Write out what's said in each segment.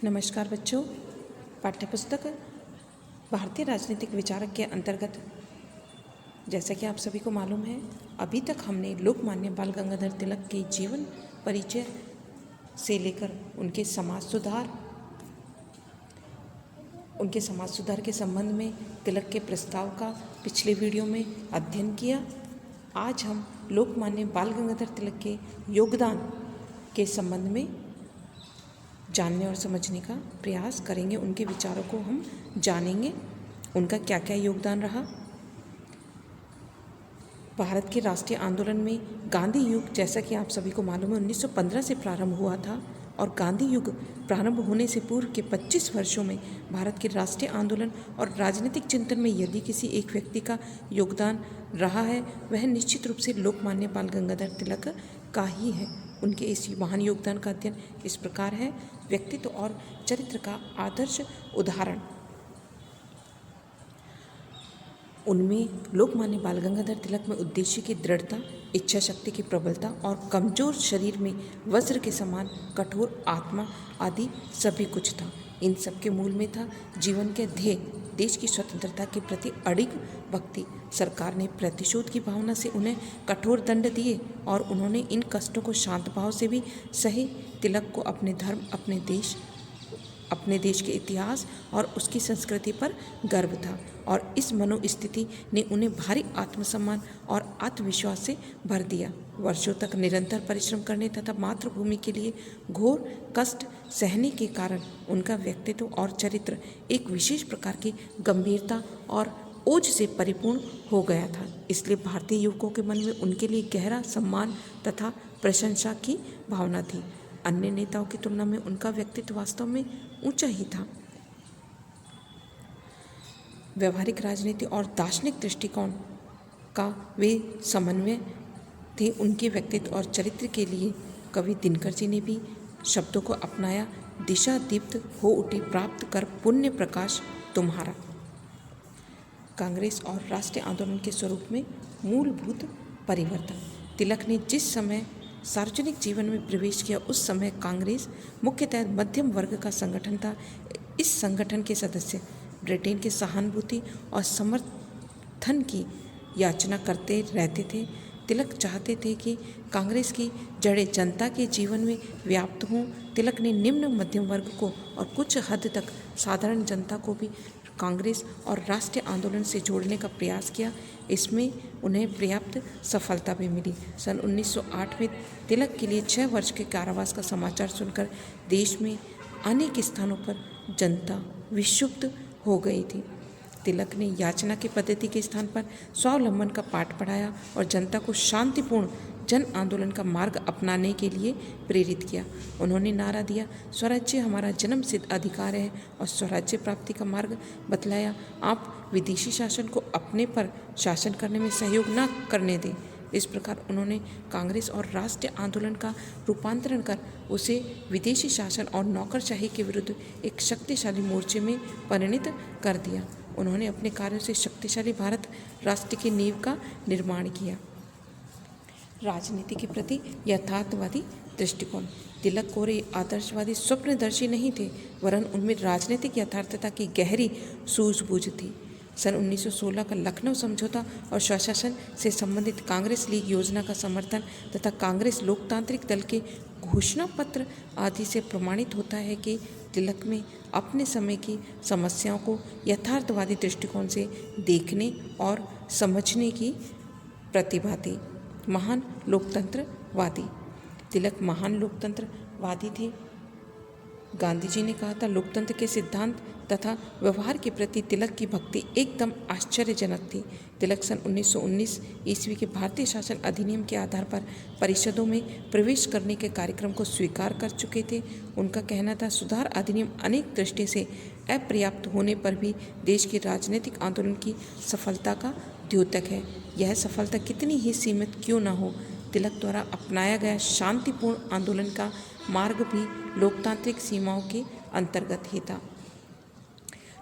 नमस्कार बच्चों। पाठ्यपुस्तक भारतीय राजनीतिक विचारक के अंतर्गत जैसा कि आप सभी को मालूम है, अभी तक हमने लोकमान्य बाल गंगाधर तिलक के जीवन परिचय से लेकर उनके समाज सुधार के संबंध में तिलक के प्रस्ताव का पिछले वीडियो में अध्ययन किया। आज हम लोकमान्य बाल गंगाधर तिलक के योगदान के संबंध में जानने और समझने का प्रयास करेंगे। उनके विचारों को हम जानेंगे, उनका क्या क्या योगदान रहा। भारत के राष्ट्रीय आंदोलन में गांधी युग, जैसा कि आप सभी को मालूम है, 1915 से प्रारंभ हुआ था और गांधी युग प्रारंभ होने से पूर्व के 25 वर्षों में भारत के राष्ट्रीय आंदोलन और राजनीतिक चिंतन में यदि किसी एक व्यक्ति का योगदान रहा है, वह निश्चित रूप से लोकमान्य बाल गंगाधर तिलक का ही है। उनके इस महान योगदान का अध्ययन इस प्रकार है। व्यक्तित्व और चरित्र का आदर्श उदाहरण। उनमें लोकमान्य बाल गंगाधर तिलक में उद्देश्य की दृढ़ता, इच्छा शक्ति की प्रबलता और कमजोर शरीर में वज्र के समान कठोर आत्मा आदि सभी कुछ था। इन सब के मूल में था जीवन के ध्येय, देश की स्वतंत्रता के प्रति अडिग भक्ति। सरकार ने प्रतिशोध की भावना से उन्हें कठोर दंड दिए और उन्होंने इन कष्टों को शांत भाव से भी सही। तिलक को अपने धर्म, अपने देश के इतिहास और उसकी संस्कृति पर गर्व था और इस मनोस्थिति ने उन्हें भारी आत्मसम्मान और आत्मविश्वास से भर दिया। वर्षों तक निरंतर परिश्रम करने तथा मातृभूमि के लिए घोर कष्ट सहने के कारण उनका व्यक्तित्व और चरित्र एक विशेष प्रकार की गंभीरता और ओज से परिपूर्ण हो गया था। इसलिए भारतीय युवकों के मन में उनके लिए गहरा सम्मान तथा प्रशंसा की भावना थी। अन्य नेताओं की तुलना में उनका व्यक्तित्व वास्तव में ऊंचा ही था। व्यवहारिक राजनीति और दार्शनिक दृष्टिकोण का वे समन्वय थे। उनके व्यक्तित्व और चरित्र के लिए कवि दिनकर जी ने भी शब्दों को अपनाया। दिशा दीप्त हो उठी प्राप्त कर पुण्य प्रकाश तुम्हारा। कांग्रेस और राष्ट्रीय आंदोलन के स्वरूप में मूलभूत परिवर्तन। तिलक ने जिस समय सार्वजनिक जीवन में प्रवेश किया, उस समय कांग्रेस मुख्यतः मध्यम वर्ग का संगठन था। इस संगठन के सदस्य ब्रिटेन के सहानुभूति और समर्थन की याचना करते रहते थे। तिलक चाहते थे कि कांग्रेस की जड़ें जनता के जीवन में व्याप्त हों। तिलक ने निम्न मध्यम वर्ग को और कुछ हद तक साधारण जनता को भी कांग्रेस और राष्ट्रीय आंदोलन से जोड़ने का प्रयास किया। इसमें उन्हें पर्याप्त सफलता भी मिली। सन 1908 में तिलक के लिए 6 वर्ष के कारावास का समाचार सुनकर देश में अनेक स्थानों पर जनता विक्षुब्ध हो गई थी। तिलक ने याचना की पद्धति के स्थान पर स्वावलंबन का पाठ पढ़ाया और जनता को शांतिपूर्ण जन आंदोलन का मार्ग अपनाने के लिए प्रेरित किया। उन्होंने नारा दिया, स्वराज्य हमारा जन्म सिद्ध अधिकार है, और स्वराज्य प्राप्ति का मार्ग बतलाया। आप विदेशी शासन को अपने पर शासन करने में सहयोग न करने दें। इस प्रकार उन्होंने कांग्रेस और राष्ट्रीय आंदोलन का रूपांतरण कर उसे विदेशी शासन और नौकरशाही के विरुद्ध एक शक्तिशाली मोर्चे में परिणत कर दिया। उन्होंने अपने कार्यों से शक्तिशाली भारत राष्ट्र की नींव का निर्माण किया। राजनीति के प्रति यथार्थवादी दृष्टिकोण। तिलक कोरे आदर्शवादी स्वप्नदर्शी नहीं थे, वरन उनमें राजनीतिक यथार्थता की गहरी सूझबूझ थी। सन 1916 का लखनऊ समझौता और स्वशासन से संबंधित कांग्रेस लीग योजना का समर्थन तथा कांग्रेस लोकतांत्रिक दल के घोषणा पत्र आदि से प्रमाणित होता है कि तिलक में अपने समय की समस्याओं को यथार्थवादी दृष्टिकोण से देखने और समझने की प्रतिभा थी। महान लोकतंत्रवादी। तिलक महान लोकतंत्रवादी थे। गांधी जी ने कहा था, लोकतंत्र के सिद्धांत तथा व्यवहार के प्रति तिलक की भक्ति एकदम आश्चर्यजनक थी। तिलक सन 1919 ईस्वी के भारतीय शासन अधिनियम के आधार पर परिषदों में प्रवेश करने के कार्यक्रम को स्वीकार कर चुके थे। उनका कहना था, सुधार अधिनियम अनेक दृष्टि से अपर्याप्त होने पर भी देश के राजनीतिक आंदोलन की सफलता का द्योतक है। यह सफलता कितनी ही सीमित क्यों न हो, तिलक द्वारा अपनाया गया शांतिपूर्ण आंदोलन का मार्ग भी लोकतांत्रिक सीमाओं के अंतर्गत ही था।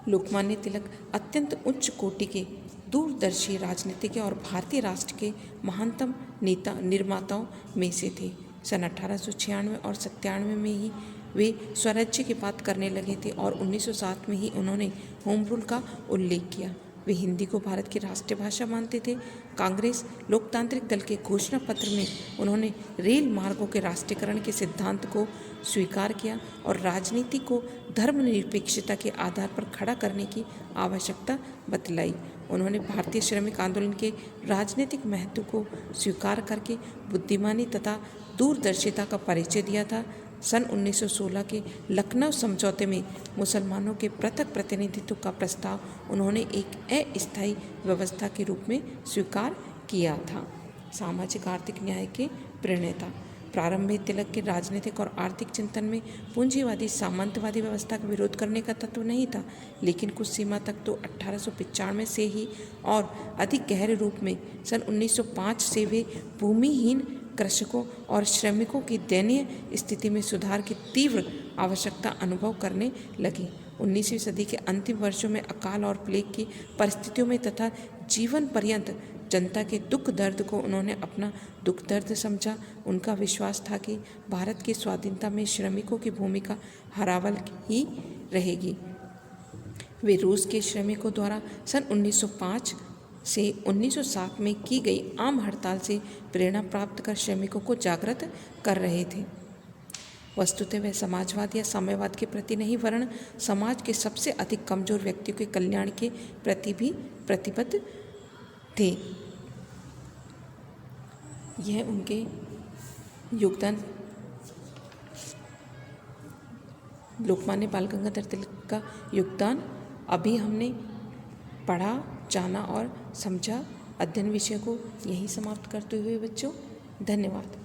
लोकमान्य तिलक अत्यंत उच्च कोटि के दूरदर्शी राजनीतिज्ञ और भारतीय राष्ट्र के महानतम नेता निर्माताओं में से थे। सन 1896 और 97 में ही वे स्वराज्य की बात करने लगे थे और 1907 में ही उन्होंने होम रूल का उल्लेख किया। वे हिंदी को भारत की राष्ट्रीय भाषा मानते थे। कांग्रेस लोकतांत्रिक दल के घोषणा पत्र में उन्होंने रेल मार्गों के राष्ट्रीयकरण के सिद्धांत को स्वीकार किया और राजनीति को धर्मनिरपेक्षता के आधार पर खड़ा करने की आवश्यकता बतलाई। उन्होंने भारतीय श्रमिक आंदोलन के राजनीतिक महत्व को स्वीकार करके बुद्धिमानी तथा दूरदर्शिता का परिचय दिया था। सन 1916 के लखनऊ समझौते में मुसलमानों के पृथक प्रतिनिधित्व का प्रस्ताव उन्होंने एक अस्थायी व्यवस्था के रूप में स्वीकार किया था। सामाजिक आर्थिक न्याय के प्रणेता। प्रारंभ में तिलक के राजनीतिक और आर्थिक चिंतन में पूंजीवादी सामंतवादी व्यवस्था का विरोध करने का तत्व नहीं था, लेकिन कुछ सीमा तक तो 1895 से ही और अधिक गहरे रूप में सन 1905 से वे भूमिहीन कृषकों और श्रमिकों की दयनीय स्थिति में सुधार की तीव्र आवश्यकता अनुभव करने लगे। 19वीं सदी के अंतिम वर्षों में अकाल और प्लेग की परिस्थितियों में तथा जीवन पर्यंत जनता के दुख दर्द को उन्होंने अपना दुख दर्द समझा। उनका विश्वास था कि भारत की स्वाधीनता में श्रमिकों की भूमिका हरावल ही रहेगी। वे रूस के श्रमिकों द्वारा सन 1905 से 1907 में की गई आम हड़ताल से प्रेरणा प्राप्त कर श्रमिकों को जागृत कर रहे थे। वस्तुतः वे समाजवाद या साम्यवाद के प्रति नहीं, वरन समाज के सबसे अधिक कमजोर व्यक्तियों के कल्याण के प्रति भी प्रतिबद्ध थे। यह उनके योगदान लोकमान्य बाल गंगाधर तिलक का योगदान अभी हमने पढ़ा, जाना और समझा। अध्ययन विषय को यहीं समाप्त करते हुए बच्चों, धन्यवाद।